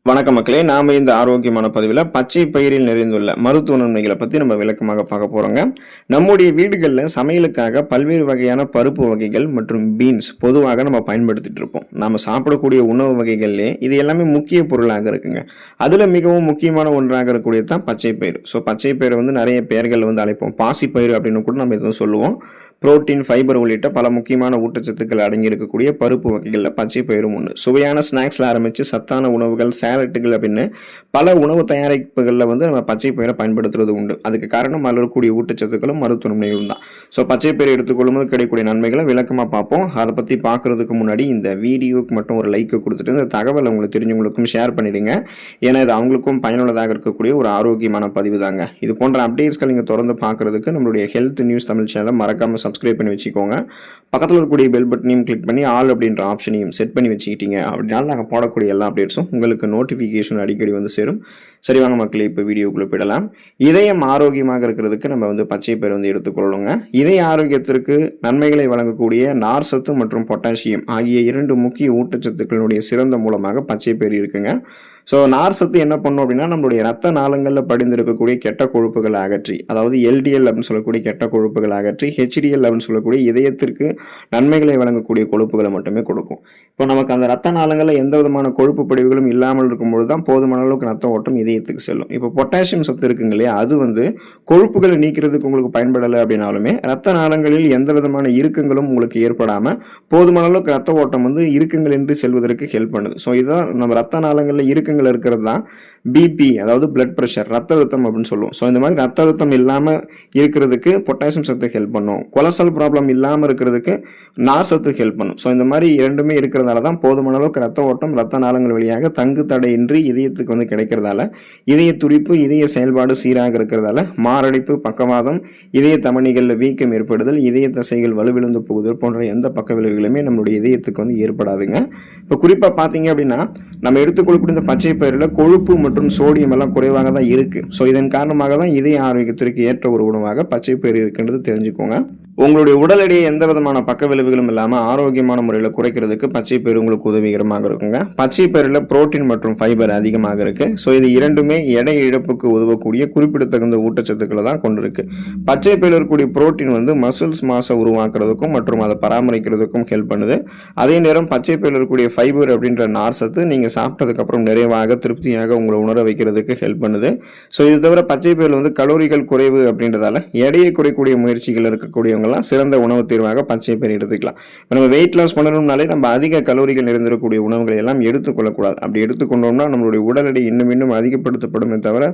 வணக்க மக்களே, நாம இந்த ஆரோக்கியமான பதிவில் பச்சை பயிரில் நிறைந்துள்ள மருத்துவ நன்மைகளை பற்றி நம்ம விளக்கமாக பார்க்க போகிறோங்க. நம்முடைய வீடுகளில் சமையலுக்காக பல்வேறு வகையான பருப்பு வகைகள் மற்றும் பீன்ஸ் பொதுவாக நம்ம பயன்படுத்திட்டு இருப்போம். நம்ம சாப்பிடக்கூடிய உணவு வகைகள்லேயே இது எல்லாமே முக்கிய பொருளாக இருக்குங்க. அதில் மிகவும் முக்கியமான ஒன்றாக இருக்கக்கூடியது தான் பச்சை பயிர். ஸோ பச்சை பயிரை நிறைய பெயர்கள் அழைப்போம். பாசி பயிர் அப்படின்னு கூட நம்ம எதுவும் சொல்லுவோம். புரோட்டீன், ஃபைபர் உள்ளிட்ட பல முக்கியமான ஊட்டச்சத்துக்கள் அடங்கி இருக்கக்கூடிய பருப்பு வகைகளில் பச்சை பயிரும் ஒன்று. சுவையான ஸ்நாக்ஸில் ஆரம்பித்து சத்தான உணவுகள், சேலட்டுகள் அப்படின்னு பல உணவு தயாரிப்புகளில் நம்ம பச்சை பயிரை பயன்படுத்துறது உண்டு. அதுக்கு காரணம் அதில் இருக்கக்கூடிய ஊட்டச்சத்துக்களும் மருத்துவ நன்மைகளும் தான். ஸோ பச்சை பயிரை எடுத்துக்கொள்ளும்போது கிடைக்கக்கூடிய நன்மைகளை விளக்கமாக பார்ப்போம். அதை பற்றி பார்க்கறதுக்கு முன்னாடி இந்த வீடியோக்கு மட்டும் ஒரு லைக் கொடுத்துட்டு இந்த தகவலை உங்களுக்கு தெரிஞ்சவங்களுக்கும் ஷேர் பண்ணிடுங்க. ஏன்னா இது அவங்களுக்கும் பயனுள்ளதாக இருக்கக்கூடிய ஒரு ஆரோக்கியமான பதிவு தாங்க. இது போன்ற அப்டேட்ஸ்கள் நீங்கள் தொடர்ந்து பார்க்கறதுக்கு நம்மளுடைய ஹெல்த் நியூஸ் தமிழ் சேனலை மறக்காமல் சப்ஸ்கிரைப் பண்ணி வச்சுக்கோங்க. பக்கத்தில் இருக்கக்கூடிய பெல் பட்டனையும் கிளிக் பண்ணி ஆல் அப்படின்ற ஆப்ஷனையும் செட் பண்ணி வச்சுக்கிட்டீங்க அப்படின்னா நாங்கள் போடக்கூடிய எல்லா அப்டேட்ஸும் உங்களுக்கு நோட்டிஃபிகேஷன் அடிக்கடி சேரும். சரி, வாங்க மக்களே, இப்போ வீடியோக்குள்ளே போயிடலாம். இதயம் ஆரோக்கியமாக இருக்கிறதுக்கு நம்ம பச்சை பயிர் எடுத்துக்கொள்ளணுங்க. இதய ஆரோக்கியத்திற்கு நன்மைகளை வழங்கக்கூடிய நார் சத்து மற்றும் பொட்டாசியம் ஆகிய 2 முக்கிய ஊட்டச்சத்துக்களுடைய சிறந்த மூலமாக பச்சை பயிர் இருக்குங்க. ஸோ நார் சத்து என்ன பண்ணும் அப்படின்னா நம்மளுடைய ரத்த நாளங்களில் படிந்திருக்கக்கூடிய கெட்ட கொழுப்புகளை அகற்றி, அதாவது எல்டிஎல் அப்படின்னு சொல்லக்கூடிய கெட்ட கொழுப்புகளை அகற்றி ஹெச்டிஎல் அப்படின்னு சொல்லக்கூடிய இதயத்திற்கு நன்மைகளை வழங்கக்கூடிய கொழுப்புகளை மட்டுமே கொடுக்கும். இப்போ நமக்கு அந்த ரத்த நாளங்களில் எந்த விதமான கொழுப்பு படிவுகளும் இல்லாமல் இருக்கும்போது தான் போதுமான அளவுக்கு ரத்த ஓட்டம் இதயத்துக்கு செல்லும். இப்போ பொட்டாசியம் சத்து இருக்குங்க இல்லையா, அது கொழுப்புகளை நீக்கிறதுக்கு உங்களுக்கு பயன்படலை அப்படின்னாலுமே ரத்த நாளங்களில் எந்த விதமான இறுக்கங்களும் உங்களுக்கு ஏற்படாமல் போதுமான அளவுக்கு ரத்த ஓட்டம் இறுக்கங்கள் என்று செல்வதற்கு ஹெல்ப் பண்ணுது. ஸோ இதுதான் நம்ம ரத்த நாளங்களில் இறுக்கங்கள் இருக்கிறது தான் பிபி, அதாவது பிளட் பிரஷர், ரத்த அழுத்தம் அப்படின்னு சொல்லுவோம். ஸோ இந்த மாதிரி ரத்த அழுத்தம் இல்லாமல் இருக்கிறதுக்கு பொட்டாசியம் சத்து ஹெல்ப் பண்ணும். கொலஸ்ட்ரால் ப்ராப்ளம் இல்லாமல் இருக்கிறதுக்கு நார் சத்து ஹெல்ப் பண்ணும். ஸோ இந்த மாதிரி இரண்டுமே இருக்கிறதால தான் போதுமான அளவுக்கு ரத்த ஓட்டம் ரத்த நாளங்கள் வழியாக தங்கு தடையின்றி இதயத்துக்கு கிடைக்கிறதால இதய துடிப்பு, இதய செயல்பாடு சீராக இருக்கிறதால மாரடைப்பு, பக்கவாதம், இதய தமனிகளில் வீக்கம் ஏற்படுதல், இதய தசைகள் வலுவிழந்து போகுதல் போன்ற எந்த பக்க விளைவுகளுமே நம்மளுடைய இதயத்துக்கு ஏற்படாதுங்க. இப்போ குறிப்பாக பார்த்தீங்க அப்படின்னா நம்ம எடுத்துக்கொள்ளக்கூடிய இந்த பச்சை பயிரில் கொழுப்பு மற்றும் சோடியம் எல்லாம் குறைவாக தான் இருக்கு. ஸோ இதன் காரணமாக தான் இதய ஆரோக்கியத்திற்கு ஏற்ற ஒரு உணவாக பச்சை பயிர் இருக்குன்றது தெரிஞ்சுக்கோங்க. உங்களுடைய உடல் எடையை எந்த விதமான பக்க விளைவுகளும் இல்லாமல் ஆரோக்கியமான முறையில் குறைக்கிறதுக்கு பச்சை பயிர் உங்களுக்கு உதவிகரமாக இருக்குங்க. பச்சை பயிரில் புரோட்டீன் மற்றும் ஃபைபர் அதிகமாக இருக்கு. ஸோ இது இரண்டுமே எடை இழப்புக்கு உதவக்கூடிய குறிப்பிடத்தகுந்த ஊட்டச்சத்துக்களை தான் கொண்டிருக்கு. பச்சை பயிரில் இருக்கக்கூடிய புரோட்டீன் மசில்ஸ் மாசை உருவாக்குறதுக்கும் மற்றும் அதை பராமரிக்கிறதுக்கும் ஹெல்ப் பண்ணுது. அதே நேரம் பச்சை பயிரில் இருக்கக்கூடிய ஃபைபர் அப்படின்ற நார் சத்து நீங்கள் சாப்பிட்டதுக்கு அப்புறம் நிறைவாக திருப்தியாக உங்களை உணர வைக்கிறதுக்கு ஹெல்ப் பண்ணுது. ஸோ இது தவிர பச்சை பயிரில் கலோரிகள் குறைவு அப்படின்றதால எடையை குறைக்கூடிய முயற்சிகள் இருக்கக்கூடியவங்க சிறந்த உணவு தீர்வாக பச்சை பயிர் எடுத்துக்கலாம். நம்ம வெயிட் லாஸ் பண்ணணும்னாலே நம்ம அதிக கலோரிகள் நிறைந்திருக்கக்கூடிய உணவுகளை எல்லாம் எடுத்துக்கொள்ளக்கூடாது. அப்படி எடுத்துக்கொண்டோம்னா நம்மளுடைய உடல் எடை இன்னும் அதிகப்படுத்தப்படுமே தவிர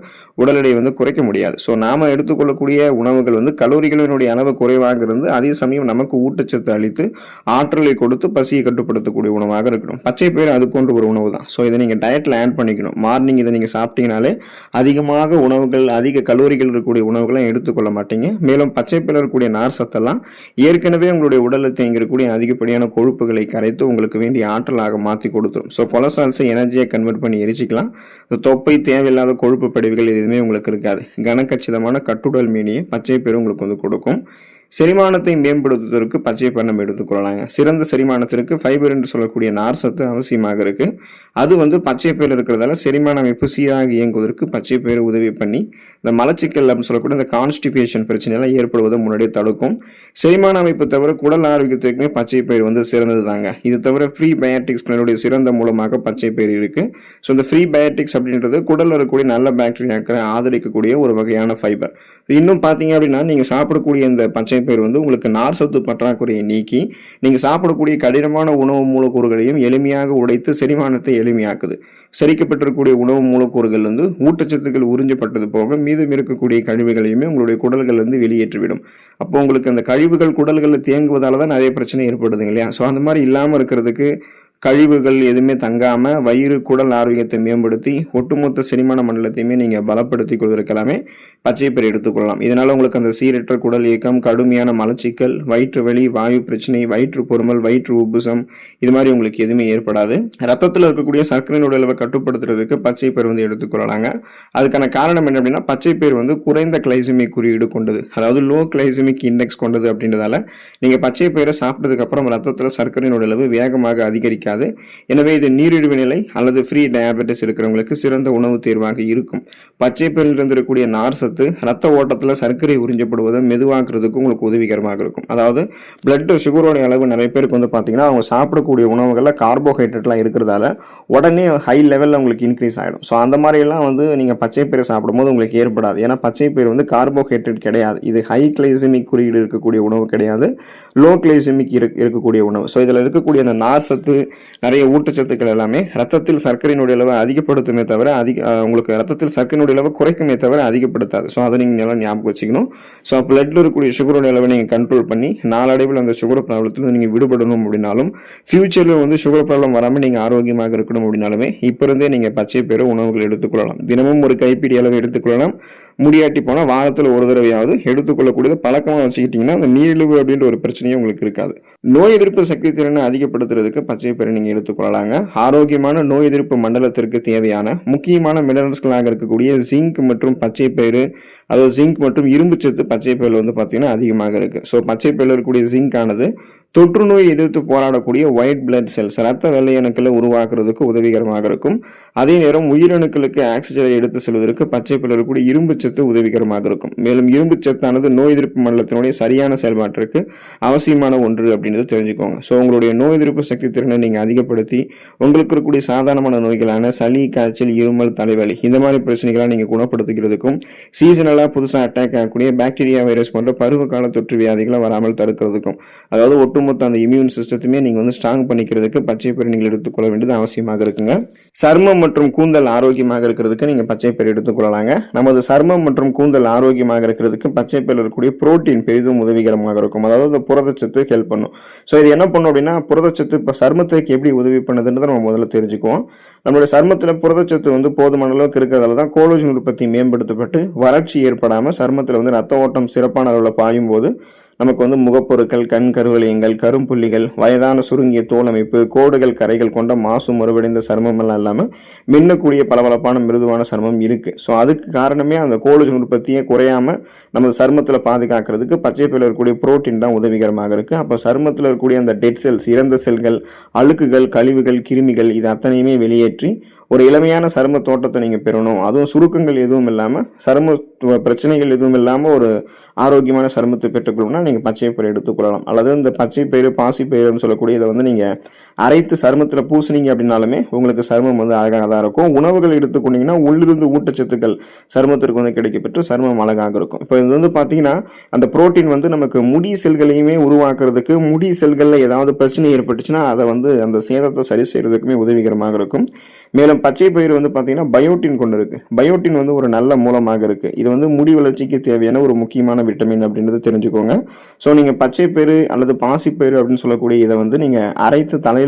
உடல் எடை குறைக்க முடியாது. ஸோ நாம எடுத்துக்கொள்ளக்கூடிய உணவுகள் கலோரிகளினுடைய அளவு குறைவாக இருந்து அதே சமயம் நமக்கு ஊட்டச்சத்து அளித்து ஆற்றலை கொடுத்து பசியை கட்டுப்படுத்தக்கூடிய உணவாக இருக்கணும். பச்சை பயிர் அது போன்ற ஒரு உணவு தான். ஸோ இதை நீங்கள் டயட்டில் ஆட் பண்ணிக்கணும். மார்னிங் இதை நீங்கள் சாப்பிட்டீங்கனாலே அதிகமாக உணவுகள், அதிக கலோரிகள் இருக்கக்கூடிய உணவுகளை எடுத்துக்கொள்ள மாட்டீங்க. மேலும் பச்சை பயிரில் இருக்கக்கூடிய நார் சத்து ஏற்கனவே உங்களுடைய உடலில் தேங்கிருக்கூடிய அதிகப்படியான கொழுப்புகளை கரைத்து உங்களுக்கு வேண்டிய ஆற்றலாக மாற்றி கொடுத்துரும். ஸோ கொலஸ்ட்ரால்ஸை எனர்ஜியை கன்வெர்ட் பண்ணி எரிச்சிக்கலாம். தொப்பை, தேவையில்லாத கொழுப்பு படிவுகள் எதுவுமே உங்களுக்கு இருக்காது. கனக்கச்சிதமான கட்டுடல் மீனியை பச்சை பயிர் உங்களுக்கு கொடுக்கும். செரிமானத்தை மேம்படுத்துவதற்கு பச்சை பயிர் நம்ம எடுத்துக்கொள்ளலாங்க. சிறந்த செரிமானத்திற்கு ஃபைபர் என்று சொல்லக்கூடிய நார் சத்து அவசியமாக இருக்கு. அது பச்சை பயிர் இருக்கிறதால செரிமான அமைப்பு சீராக இயங்குவதற்கு பச்சை பயிர் உதவி பண்ணி இந்த மலச்சிக்கல் அப்படின்னு சொல்லக்கூடிய இந்த கான்ஸ்டிபேஷன் பிரச்சனைலாம் ஏற்படுவதை முன்னாடியே தடுக்கும். செரிமான அமைப்பு தவிர குடல் ஆரோக்கியத்திற்குமே பச்சை பயிர் சிறந்தது தாங்க. இது தவிர ஃப்ரீ பயாட்டிக்ஸ்களுடைய சிறந்த மூலமாக பச்சை பயிர் இருக்கு. ஸோ இந்த ஃப்ரீ பயாட்டிக்ஸ் அப்படின்றது குடலில் இருக்கக்கூடிய நல்ல பாக்டீரியாக்களை ஆதரிக்கக்கூடிய ஒரு வகையான ஃபைபர். இன்னும் பார்த்தீங்க அப்படின்னா நீங்கள் சாப்பிடக்கூடிய இந்த பச்சை பயிர் உங்களுக்கு நார் சத்து பற்றாக்குறையை நீக்கி நீங்கள் சாப்பிடக்கூடிய கடினமான உணவு மூலக்கூறுகளையும் எளிமையாக உடைத்து செரிமானத்தை எளிமையாக்குது. செரிக்கப்பட்டிருக்கக்கூடிய உணவு மூலக்கூறுகள் ஊட்டச்சத்துக்கள் உறிஞ்சப்பட்டது போக மீதம் இருக்கக்கூடிய கழிவுகளையுமே உங்களுடைய குடல்கள் வெளியேற்றிவிடும். அப்போ உங்களுக்கு அந்த கழிவுகள் குடல்களில் தேங்குவதால தான் நிறைய பிரச்சனை ஏற்படுதுங்க இல்லையா. ஸோ அந்த மாதிரி இல்லாமல் இருக்கிறதுக்கு கழிவுகள் எதுவுமே தங்காம வயிறு, குடல் ஆரோக்கியத்தை மேம்படுத்தி ஒட்டுமொத்த செரிமான மண்டலத்தையுமே நீங்க பலப்படுத்திக் கொள்வதற்கெல்லாமே பச்சை பயிர் எடுத்துக்கொள்ளலாம். இதனால உங்களுக்கு அந்த சீரற்ற குடல் இயக்கம், கடுமையான மலச்சிக்கல், வயிற்று வலி, வாயு பிரச்சனை, வயிற்று பொறுமல், வயிற்று உப்புசம் இது மாதிரி உங்களுக்கு எதுவுமே ஏற்படாது. ரத்தத்தில் இருக்கக்கூடிய சர்க்கரையினுடைய அளவை கட்டுப்படுத்துறதுக்கு பச்சை பயிர் எடுத்துக்கொள்ளலாங்க. அதுக்கான காரணம் என்ன அப்படின்னா பச்சை பயிர் குறைந்த கிளைசமிக் குறியீடு கொண்டது, அதாவது லோ கிளைசமிக் இண்டெக்ஸ் கொண்டது அப்படின்றதால நீங்க பச்சை பயிரை சாப்பிட்டதுக்கு அப்புறம் ரத்தத்தில் சர்க்கரையினுடைய அளவு வேகமாக அதிகரிக்க பாதிக்காது. எனவே இது நீரிழிவு நிலை அல்லது ஃப்ரீ டயாபெட்டிஸ் இருக்கிறவங்களுக்கு சிறந்த உணவு தேர்வாக இருக்கும். பச்சை பயிரில் இருந்திருக்கக்கூடிய நார் சத்து ரத்த ஓட்டத்தில் சர்க்கரை உறிஞ்சப்படுவதை மெதுவாக்குறதுக்கு உங்களுக்கு உதவிகரமாக இருக்கும். அதாவது பிளட் சுகரோட அளவு நிறைய பேருக்கு வந்து பார்த்தீங்கன்னா அவங்க சாப்பிடக்கூடிய உணவுகளில் கார்போஹைட்ரேட்லாம் இருக்கிறதால உடனே ஹை லெவலில் உங்களுக்கு இன்க்ரீஸ் ஆகிடும். ஸோ அந்த மாதிரியெல்லாம் வந்து நீங்கள் பச்சை பயிரை சாப்பிடும்போது உங்களுக்கு ஏற்படாது. ஏன்னா பச்சை பயிர் வந்து கார்போஹைட்ரேட் கிடையாது. இது ஹை கிளைசமிக் குறியீடு இருக்கக்கூடிய உணவு கிடையாது, லோ கிளைசமிக் இருக்கக்கூடிய உணவு. ஸோ இதில் இருக்கக்கூடிய அந்த நார் சத்து நிறைய ஊட்டச்சத்துக்கள் எல்லாமே ரத்தத்தில் சர்க்கரையினுடைய அளவை அதிகப்படுத்துமே தவிர உங்களுக்கு ரத்தத்தில் சர்க்கரையினுடைய அளவை குறைக்குமே தவிர அதிகப்படுத்தாது. ஸோ அதை நீங்கள் நல்லா ஞாபகம் வச்சுக்கணும். ஸோ பிளட்ல இருக்கக்கூடிய சுகரோட அளவை நீங்கள் கண்ட்ரோல் பண்ணி நாளடைவில் அந்த சுகர் ப்ராப்ளத்தில் நீங்கள் விடுபடணும் அப்படின்னாலும் ஃபியூச்சரில் வந்து சுகர் ப்ராப்ளம் வராமல் நீங்கள் ஆரோக்கியமாக இருக்கணும் அப்படின்னாலுமே இப்போ இருந்தே நீங்கள் பச்சை பயிறு உணவுகள் எடுத்துக்கொள்ளலாம். தினமும் ஒரு கைப்பிடி அளவு எடுத்துக்கொள்ளலாம். முடியாட்டி போனால் வாரத்தில் ஒரு தடவையாவது எடுத்துக்கொள்ளக்கூடியது பழக்கமாக வச்சுக்கிட்டிங்கன்னா அந்த நீரிழிவு அப்படின்ற ஒரு பிரச்சனையும் உங்களுக்கு இருக்காது. நோய் எதிர்ப்பு சக்தி திறனை அதிகப்படுத்துறதுக்கு பச்சை பயிரை நீங்கள் எடுத்துக்கொள்ளலாங்க. ஆரோக்கியமான நோய் எதிர்ப்பு மண்டலத்திற்கு தேவையான முக்கியமான மினரல்ஸ்களாக இருக்கக்கூடிய ஜிங்க் மற்றும் பச்சை பயிறு, அதாவது ஜிங்க் மற்றும் இரும்பு சத்து பச்சை பயிரில் வந்து பார்த்தீங்கன்னா அதிகமாக இருக்கு. ஸோ பச்சை பயிரில் இருக்கக்கூடிய ஜிங்க் ஆனது தொற்று நோய் எதிர்த்து போராடக்கூடிய ஒயிட் பிளட் செல்ஸ் ரத்த வெள்ளை அணுக்களை உருவாக்குறதுக்கு உதவிகரமாக இருக்கும். அதே நேரம் உயிரணுக்களுக்கு ஆக்சிஜனை எடுத்து செல்வதற்கு பச்சை பயிரில் இருக்கக்கூடிய இரும்பு சத்து உதவிகரமாக இருக்கும். மேலும் இரும்பு சத்தானது நோய் எதிர்ப்பு மண்டலத்தினுடைய சரியான செயல்பாட்டிற்கு அவசியமான ஒன்று அப்படின்றத தெரிஞ்சுக்கோங்க. ஸோ உங்களுடைய நோய் எதிர்ப்பு சக்தி திறனை நீங்கள் அதிகப்படுத்தி உங்களுக்கு இருக்கக்கூடிய சாதாரணமான நோய்களான சளி, காய்ச்சல், இருமல், தலைவலி இந்த மாதிரி பிரச்சனைகளை நீங்கள் குணப்படுத்திக்கிறதுக்கும் சீசனலாக புதுசாக அட்டாக் ஆகக்கூடிய பாக்டீரியா, வைரஸ் போன்ற பருவ கால தொற்று வியாதிகளை வராமல் தடுக்கிறதுக்கும், அதாவது ஒட்டுமொத்த அந்த இம்யூன் சிஸ்டத்தையுமே நீங்கள் வந்து ஸ்ட்ராங் பண்ணிக்கிறதுக்கு பச்சை பயிரை நீங்கள் எடுத்துக்கொள்ள வேண்டியது அவசியமாக இருக்குங்க. சர்மம் மற்றும் கூந்தல் ஆரோக்கியமாக இருக்கிறதுக்கு நீங்கள் பச்சை பயிரை எடுத்துக்கொள்ளலாங்க. நமது சர்மம் மற்றும் கூந்தல் ஆரோக்கியமாக இருக்கிறதுக்கு பச்சை பயிரில் இருக்கக்கூடிய புரோட்டீன் பெரிதும் உதவிகரமாக இருக்கும். அதாவது புரதச்சத்து ஹெல்ப் பண்ணும். ஸோ இது என்ன பண்ணும் அப்படின்னா புரதச்சத்து இப்போ சர்மத்துக்கு எப்படி உதவி பண்ணுதுன்றதை நம்ம முதல்ல தெரிஞ்சுக்குவோம். நம்மளுடைய சர்மத்தில் புரதச்சத்து வந்து போதுமான அளவுக்கு இருக்கிறதால தான் கோலோஜன் உற்பத்தி மேம்படுத்தப்பட்டு வறட்சி ஏற்படாமல் சர்மத்தில் வந்து ரத்த ஓட்டம் சிறப்பான அளவில் பாயும் போது நமக்கு வந்து முகப்பொருட்கள், கண் கருவளையங்கள், கரும்புள்ளிகள், வயதான சுருங்கிய தோல் அமைப்பு, கோடுகள், கரைகள் கொண்ட மாசு மறுவடைந்த சர்மம் எல்லாம் இல்லாமல் மின்னக்கூடிய பளபளப்பான மிருதுவான சர்மம் இருக்கு. ஸோ அதுக்கு காரணமே அந்த கோலோஜன் உற்பத்தியை குறையாம நம்ம சர்மத்தில் பாதுகாக்கிறதுக்கு பச்சை பயிரில் இருக்கக்கூடிய புரோட்டீன் தான் உதவிகரமாக இருக்கு. அப்போ சர்மத்தில் இருக்கக்கூடிய அந்த டெட் செல்ஸ், இறந்த செல்கள், அழுக்குகள், கழிவுகள், கிருமிகள் இது அத்தனையுமே வெளியேற்றி ஒரு இளமையான சரும தோட்டத்தை நீங்கள் பெறணும். அதுவும் சுருக்கங்கள் எதுவும் இல்லாமல் சரும பிரச்சனைகள் எதுவும் இல்லாமல் ஒரு ஆரோக்கியமான சருமத்தை பெற்றுக்கொள்ளணும்னா நீங்கள் பச்சை பயிரை எடுத்துக்கொள்ளலாம். அல்லது இந்த பச்சை பயிறு, பாசி பயிறுன்னு சொல்லக்கூடிய இதை வந்து நீங்கள் அரைத்து சருமத்தில் பூசினீங்க அப்படின்னாலுமே உங்களுக்கு சருமம் வந்து அழகாக தான் இருக்கும். உணவுகள் எடுத்துக்கொண்டீங்கன்னா உள்ளிருந்து ஊட்டச்சத்துக்கள் சருமத்திற்கு வந்து கிடைக்கப்பெற்று சருமம் அழகாக இருக்கும். இப்போ இது வந்து பார்த்தீங்கன்னா அந்த புரோட்டீன் வந்து நமக்கு முடி செல்களையுமே உருவாக்குறதுக்கு, முடி செல்களில் ஏதாவது பிரச்சனை ஏற்பட்டுச்சுன்னா அதை வந்து அந்த சேதத்தை சரி செய்யறதுக்குமே உதவிகரமாக இருக்கும். மேலும் பச்சை பயிறு வந்து பார்த்தீங்கன்னா பயோட்டின் கொண்டு இருக்கு. பயோட்டின் வந்து ஒரு நல்ல மூலமாக இருக்கு. இது வந்து முடி வளர்ச்சிக்கு தேவையான ஒரு முக்கியமான விட்டமின் அப்படின்றது தெரிஞ்சுக்கோங்க. ஸோ நீங்கள் பச்சை பயிறு அல்லது பாசி பயிறு அப்படின்னு சொல்லக்கூடிய இதை வந்து நீங்கள் அரைத்து தலையில்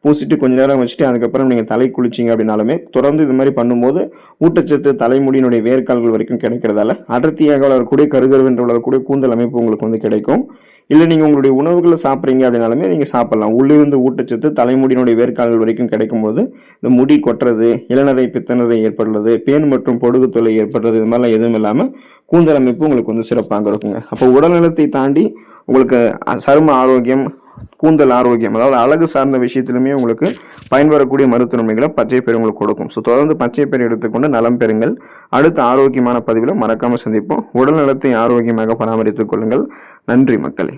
பூசிட்டு கொஞ்ச நேரம் வச்சுட்டு அதுக்கப்புறம் நீங்கள் தலை குளிச்சிங்க அப்படின்னாலுமே தொடர்ந்து இது மாதிரி பண்ணும்போது ஊட்டச்சத்து தலைமுடியினுடைய வேர்க்கால்கள் வரைக்கும் கிடைக்கிறதால அடர்த்தியாக வளரக்கூடிய கருகருவென்று வளரக்கூடிய கூந்தல் அமைப்பு உங்களுக்கு வந்து கிடைக்கும். இல்லை நீங்கள் உங்களுடைய உணவுகளை சாப்பிட்றீங்க அப்படின்னாலுமே நீங்கள் சாப்பிடலாம். உள்ளிருந்து ஊட்டச்சத்து தலைமுடியினுடைய வேர்க்கால்கள் வரைக்கும் கிடைக்கும்போது இந்த முடி கொட்டுறது, இளநரை, பித்தநரை ஏற்படுறது, பேன் மற்றும் பொடுகு தொல்லை ஏற்படுறது இது மாதிரிலாம் எதுவும் இல்லாமல் கூந்தல் அமைப்பு உங்களுக்கு வந்து சிறப்பாக இருக்குங்க. அப்போ உடல்நலத்தை தாண்டி உங்களுக்கு சரும ஆரோக்கியம், கூந்தல் ஆரோக்கியம், அதாவது அழகு சார்ந்த விஷயத்திலுமே உங்களுக்கு பயன்பெறக்கூடிய மருத்துவ நன்மைகளை பச்சை பயிறு உங்களுக்கு கொடுக்கும். ஸோ தொடர்ந்து பச்சை பயிறு எடுத்துக்கொண்டு நலம் பெறுங்கள். அடுத்த ஆரோக்கியமான பதிவில் மறக்காமல் சந்திப்போம். உடல் நலத்தை ஆரோக்கியமாக பராமரித்துக் கொள்ளுங்கள். நன்றி மக்களே.